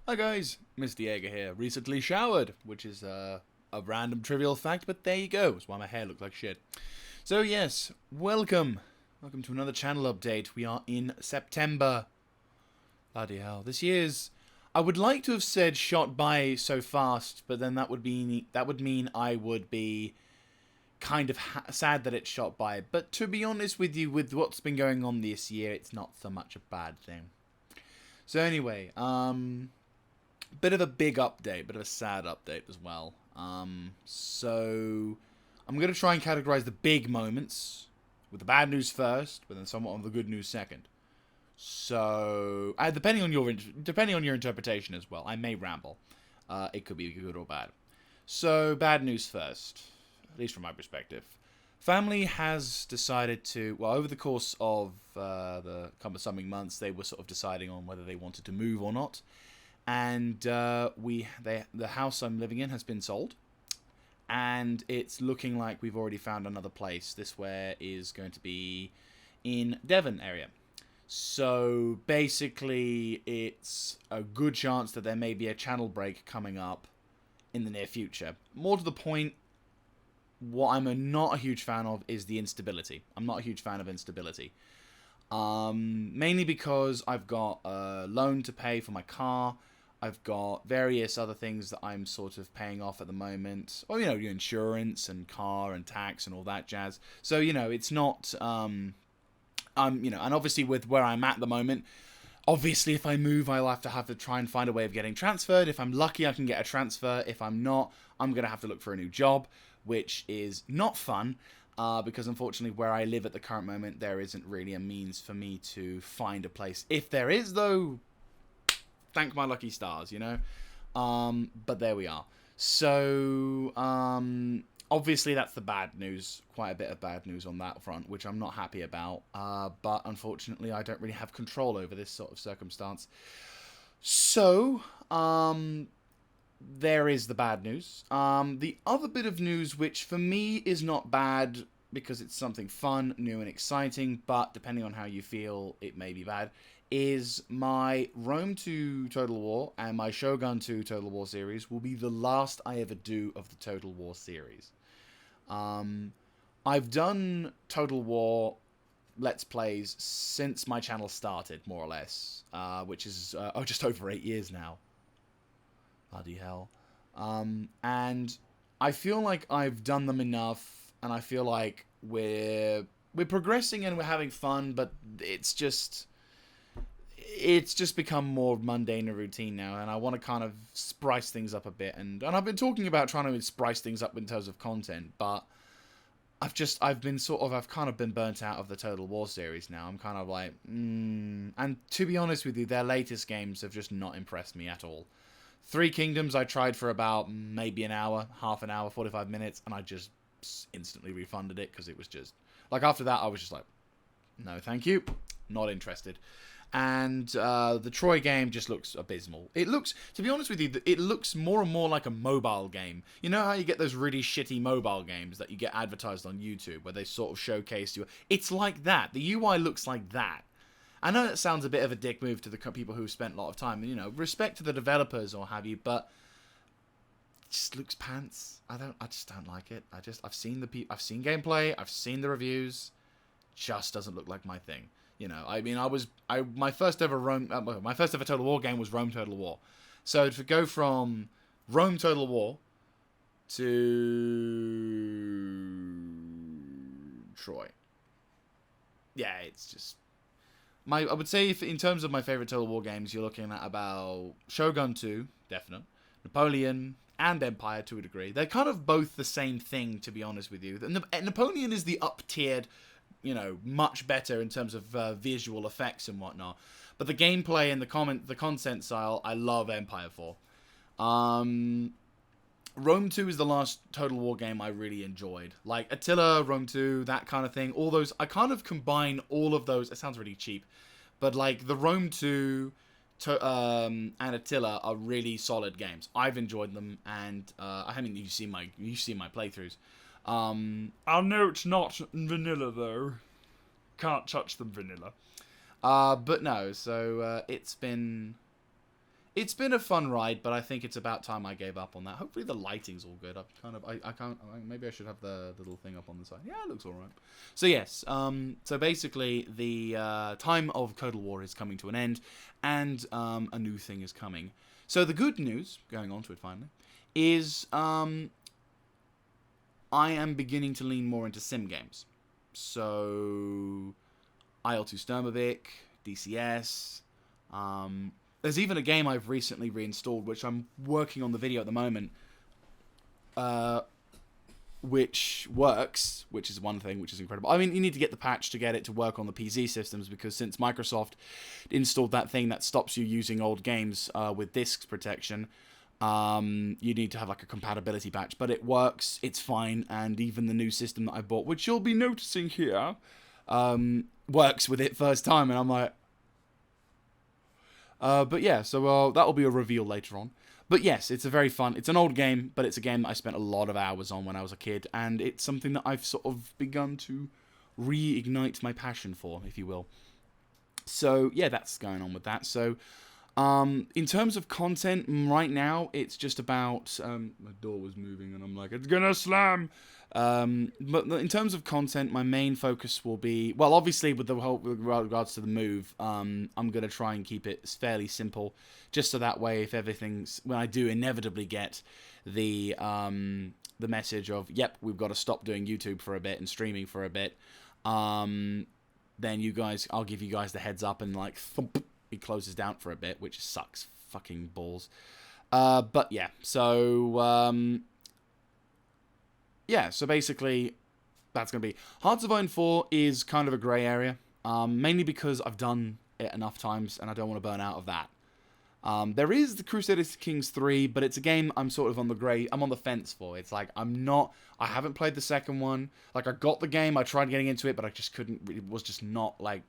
Hi guys, Mr. Yeager here. Recently showered, which is a random trivial fact, but there you go. That's why my hair looks like shit. So yes, welcome. Welcome to another channel update. We are in September. Bloody hell. This year's... I would like to have said shot by so fast, but then that would mean I would be kind of sad that it's shot by. But to be honest with you, with what's been going on this year, it's not so much a bad thing. So anyway, bit of a big update, bit of a sad update as well. So I'm going to try and categorize the big moments with the bad news first, but then somewhat of the good news second. So depending on your interpretation as well, I may ramble. It could be good or bad. So bad news first, at least from my perspective. Family has decided to, well, over the course of the coming months, they were sort of deciding on whether they wanted to move or not. And the house I'm living in has been sold, and it's looking like we've already found another place. This where is going to be in Devon area. So basically, it's a good chance that there may be a channel break coming up in the near future. More to the point, what I'm not a huge fan of is the instability. I'm not a huge fan of instability. Mainly because I've got a loan to pay for my car. I've got various other things that I'm sort of paying off at the moment. Well, your insurance and car and tax and all that jazz. So, it's not, and obviously with where I'm at the moment, obviously if I move, I'll have to try and find a way of getting transferred. If I'm lucky, I can get a transfer. If I'm not, I'm going to have to look for a new job, which is not fun. Because unfortunately where I live at the current moment, there isn't really a means for me to find a place. If there is, though, thank my lucky stars, but there we are. So, obviously that's the bad news. Quite a bit of bad news on that front, which I'm not happy about. But unfortunately, I don't really have control over this sort of circumstance. So, there is the bad news. The other bit of news, which for me is not bad because it's something fun, new and exciting, but depending on how you feel, it may be bad, is my Rome 2 Total War and my Shogun 2 Total War series will be the last I ever do of the Total War series. I've done Total War Let's Plays since my channel started, more or less, which is just over 8 years now. Bloody hell. And I feel like I've done them enough, and I feel like we're progressing and we're having fun, but it's just become more mundane and routine now, and I want to kind of spice things up a bit, and I've been talking about trying to spice things up in terms of content, but I've kind of been burnt out of the Total War series now. I'm kind of like, and to be honest with you, their latest games have just not impressed me at all. Three Kingdoms I tried for about maybe an hour, half an hour, 45 minutes, and I just instantly refunded it because it was just... Like, after that, I was just like, no, thank you. Not interested. And the Troy game just looks abysmal. It looks, to be honest with you, it looks more and more like a mobile game. You know how you get those really shitty mobile games that you get advertised on YouTube where they sort of showcase you? It's like that. The UI looks like that. I know that sounds a bit of a dick move to the people who spent a lot of time, respect to the developers or have you, but it just looks pants. I just don't like it. I've seen gameplay, I've seen the reviews, just doesn't look like my thing. My first ever Total War game was Rome Total War. So to go from Rome Total War to Troy, yeah, it's just... I would say, in terms of my favorite Total War games, you're looking at about Shogun 2, definite, Napoleon, and Empire to a degree. They're kind of both the same thing, to be honest with you. Napoleon is the up-tiered, much better in terms of visual effects and whatnot. But the gameplay and the content style, I love Empire for. Rome 2 is the last Total War game I really enjoyed. Like Attila, Rome 2, that kind of thing. All those, I kind of combine all of those. It sounds really cheap, but like the Rome 2 and Attila are really solid games. I've enjoyed them, and you've seen my playthroughs. I know it's not vanilla though. Can't touch them vanilla. But no. So it's been It's been a fun ride, but I think it's about time I gave up on that. Hopefully the lighting's all good. I can't, maybe I should have the little thing up on the side. Yeah, it looks alright. So yes, so basically the time of Total War is coming to an end, and a new thing is coming. So the good news, going on to it finally, is I am beginning to lean more into sim games. So IL-2 Sturmovik, DCS, there's even a game I've recently reinstalled, which I'm working on the video at the moment, which works, which is one thing, which is incredible. I mean, you need to get the patch to get it to work on the PC systems, because since Microsoft installed that thing that stops you using old games with discs protection, you need to have like a compatibility patch. But it works, it's fine, and even the new system that I bought, which you'll be noticing here, works with it first time, and I'm like... but yeah, so that'll be a reveal later on. But yes, it's a very fun, it's an old game, but it's a game that I spent a lot of hours on when I was a kid, and it's something that I've sort of begun to reignite my passion for, if you will. So yeah, that's going on with that. So in terms of content, right now, it's just about, my door was moving and I'm like, it's gonna slam! But in terms of content, my main focus will be, well, obviously with regards to the move, I'm going to try and keep it fairly simple, just so that way if everything's, when I do inevitably get the message of, yep, we've got to stop doing YouTube for a bit and streaming for a bit, then you guys, I'll give you guys the heads up and like, thump, it closes down for a bit, which sucks fucking balls. But yeah, so, yeah, so basically, that's going to be... Hearts of Iron 4 is kind of a grey area, mainly because I've done it enough times, and I don't want to burn out of that. There is the Crusader Kings 3, but it's a game I'm sort of on the grey... I'm on the fence for. It's like, I'm not... I haven't played the second one. Like, I got the game, I tried getting into it, but I just couldn't... It was just not, like,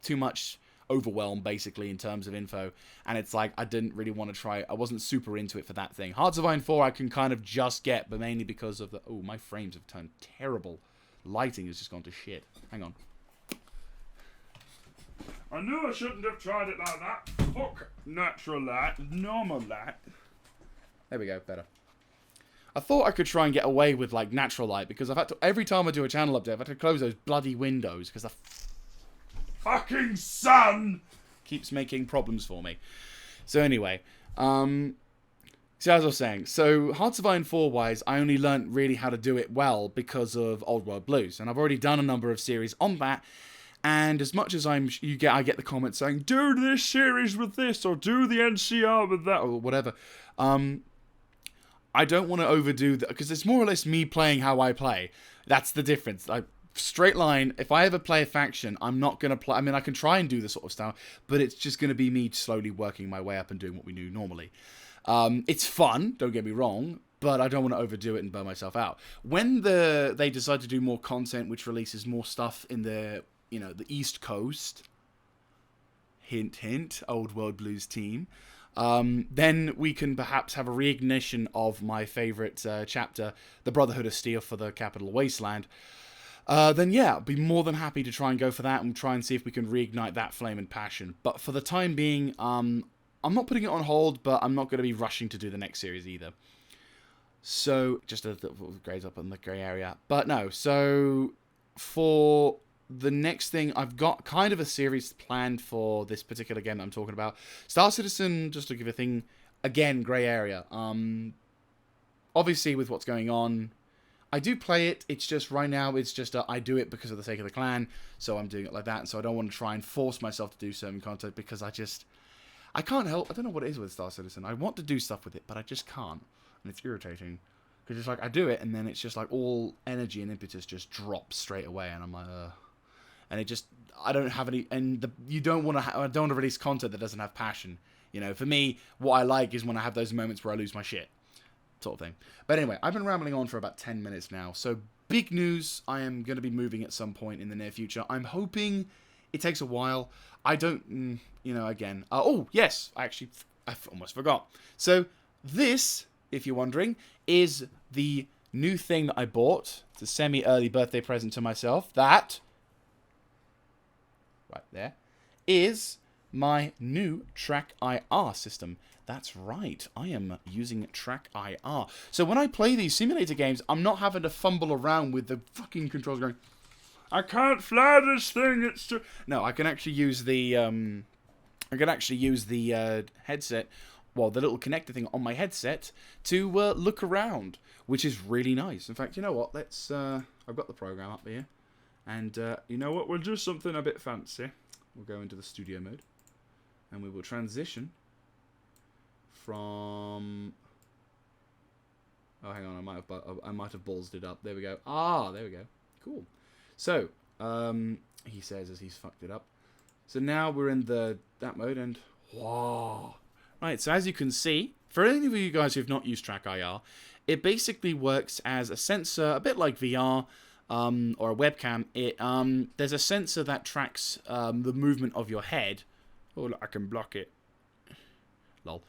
too much... overwhelmed basically in terms of info, and it's like I didn't really want to try. I wasn't super into it for that thing. Hearts of Iron 4 I can kind of just get, but mainly because of the... Oh, my frames have turned terrible. Lighting has just gone to shit. Hang on. I knew I shouldn't have tried it like that. Fuck natural light, normal light. There we go, better. I thought I could try and get away with like natural light, because I've had to, every time I do a channel update, I've had to close those bloody windows because the fucking sun keeps making problems for me. So anyway, so as I was saying, so Hearts of Iron 4 wise, I only learnt really how to do it well because of Old World Blues, and I've already done a number of series on that. And as much as I get the comments saying, do this series with this, or do the NCR with that, or whatever. I don't want to overdo that, because it's more or less me playing how I play. That's the difference. Like, straight line, if I ever play a faction, I'm not going to play... I mean, I can try and do this sort of style, but it's just going to be me slowly working my way up and doing what we do normally. It's fun, don't get me wrong, but I don't want to overdo it and burn myself out. When they decide to do more content, which releases more stuff in the, you know, the East Coast, hint, hint, Old World Blues team, then we can perhaps have a reignition of my favourite chapter, the Brotherhood of Steel for the Capital Wasteland. Then yeah, I'll be more than happy to try and go for that and try and see if we can reignite that flame and passion. But for the time being, I'm not putting it on hold, but I'm not going to be rushing to do the next series either. So, just a little grays up in the grey area. But no, so for the next thing, I've got kind of a series planned for this particular game that I'm talking about. Star Citizen, just to give a thing, again, grey area. Obviously, with what's going on, I do play it, it's just right now, it's just I do it because of the sake of the clan, so I'm doing it like that, so I don't want to try and force myself to do certain content, because I can't help, I don't know what it is with Star Citizen, I want to do stuff with it, but I just can't, and it's irritating, because it's like, I do it, and then it's just like, all energy and impetus just drops straight away, and I'm like, and it just, I don't have any, and you don't want to, I don't want to release content that doesn't have passion, you know, for me, what I like is when I have those moments where I lose my shit. Sort of thing. But anyway, I've been rambling on for about 10 minutes now. So, big news, I am going to be moving at some point in the near future. I'm hoping it takes a while. I don't, you know, again. Oh, yes, I almost forgot. So, this, if you're wondering, is the new thing that I bought. It's a semi-early birthday present to myself. That, right there, is my new Track IR system. That's right, I am using Track IR. So when I play these simulator games, I'm not having to fumble around with the fucking controls going, I can't fly this thing, it's too... No, I can actually use the, headset, well, the little connector thing on my headset to look around, which is really nice. In fact, you know what, let's, I've got the program up here, and you know what, we'll do something a bit fancy. We'll go into the studio mode, and we will transition from... Oh, hang on, I might have ballsed it up. There we go. Ah, there we go. Cool. So, he says as he's fucked it up. So now we're in that mode, and wow. Right, so as you can see, for any of you guys who've not used Track IR, it basically works as a sensor, a bit like VR or a webcam. There's a sensor that tracks the movement of your head. Oh, look, I can block it. Lol.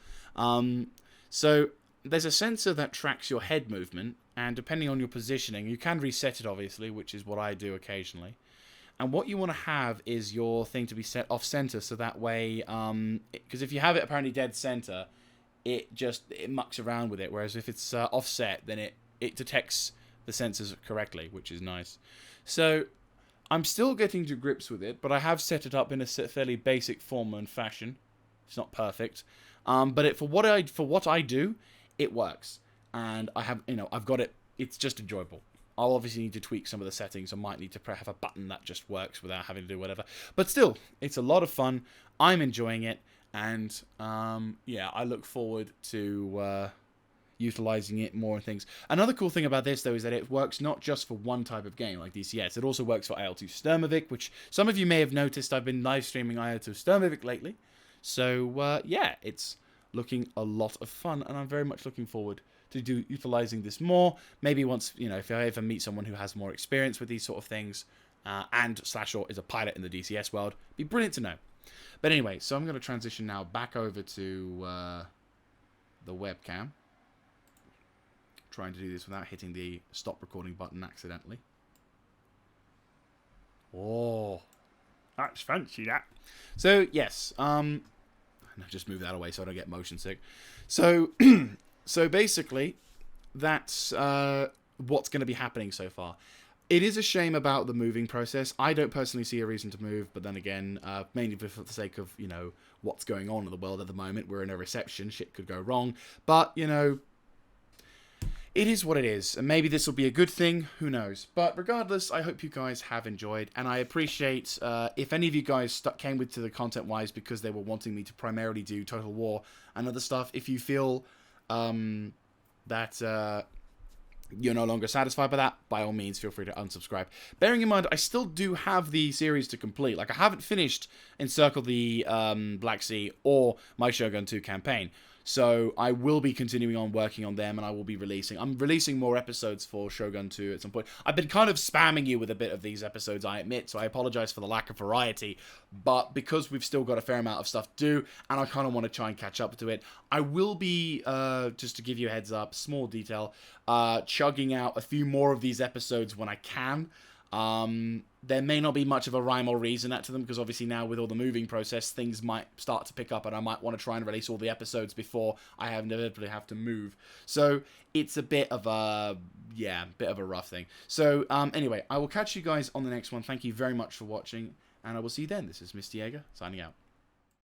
So there's a sensor that tracks your head movement, and depending on your positioning, you can reset it, obviously, which is what I do occasionally. And what you want to have is your thing to be set off center, so that way, because if you have it apparently dead center, it mucks around with it. Whereas if it's offset, then it detects the sensors correctly, which is nice. So I'm still getting to grips with it, but I have set it up in a fairly basic form and fashion. It's not perfect, but for what I do, it works, and I've got it. It's just enjoyable. I'll obviously need to tweak some of the settings. I might need to have a button that just works without having to do whatever. But still, it's a lot of fun. I'm enjoying it, and yeah, I look forward to utilizing it more and things. Another cool thing about this, though, is that it works not just for one type of game like DCS. It also works for IL-2 Sturmovik, which some of you may have noticed. I've been live streaming IL-2 Sturmovik lately. So, yeah, it's looking a lot of fun, and I'm very much looking forward to utilizing this more. Maybe once, if I ever meet someone who has more experience with these sort of things, and Slashor is a pilot in the DCS world, it'd be brilliant to know. But anyway, so I'm going to transition now back over to the webcam. Trying to do this without hitting the stop recording button accidentally. Oh, that's fancy, that. So, yes, just move that away so I don't get motion sick. So, so basically, that's what's going to be happening so far. It is a shame about the moving process. I don't personally see a reason to move, but then again, mainly for the sake of, what's going on in the world at the moment. We're in a recession. Shit could go wrong. But, it is what it is, and maybe this will be a good thing, who knows. But regardless, I hope you guys have enjoyed, and I appreciate if any of you guys came to the content-wise because they were wanting me to primarily do Total War and other stuff. If you feel that you're no longer satisfied by that, by all means, feel free to unsubscribe. Bearing in mind, I still do have the series to complete. Like, I haven't finished Encircle the Black Sea or my Shogun 2 campaign. So I will be continuing on working on them, and I will be I'm releasing more episodes for Shogun 2 at some point. I've been kind of spamming you with a bit of these episodes, I admit, so I apologize for the lack of variety. But because we've still got a fair amount of stuff to do, and I kind of want to try and catch up to it, I will be, just to give you a heads up, small detail, chugging out a few more of these episodes when I can. There may not be much of a rhyme or reason to them, because obviously now with all the moving process, things might start to pick up, and I might want to try and release all the episodes before I inevitably have to move. So it's a bit of a, bit of a rough thing. So anyway, I will catch you guys on the next one. Thank you very much for watching, and I will see you then. This is Mr. Jaeger, signing out.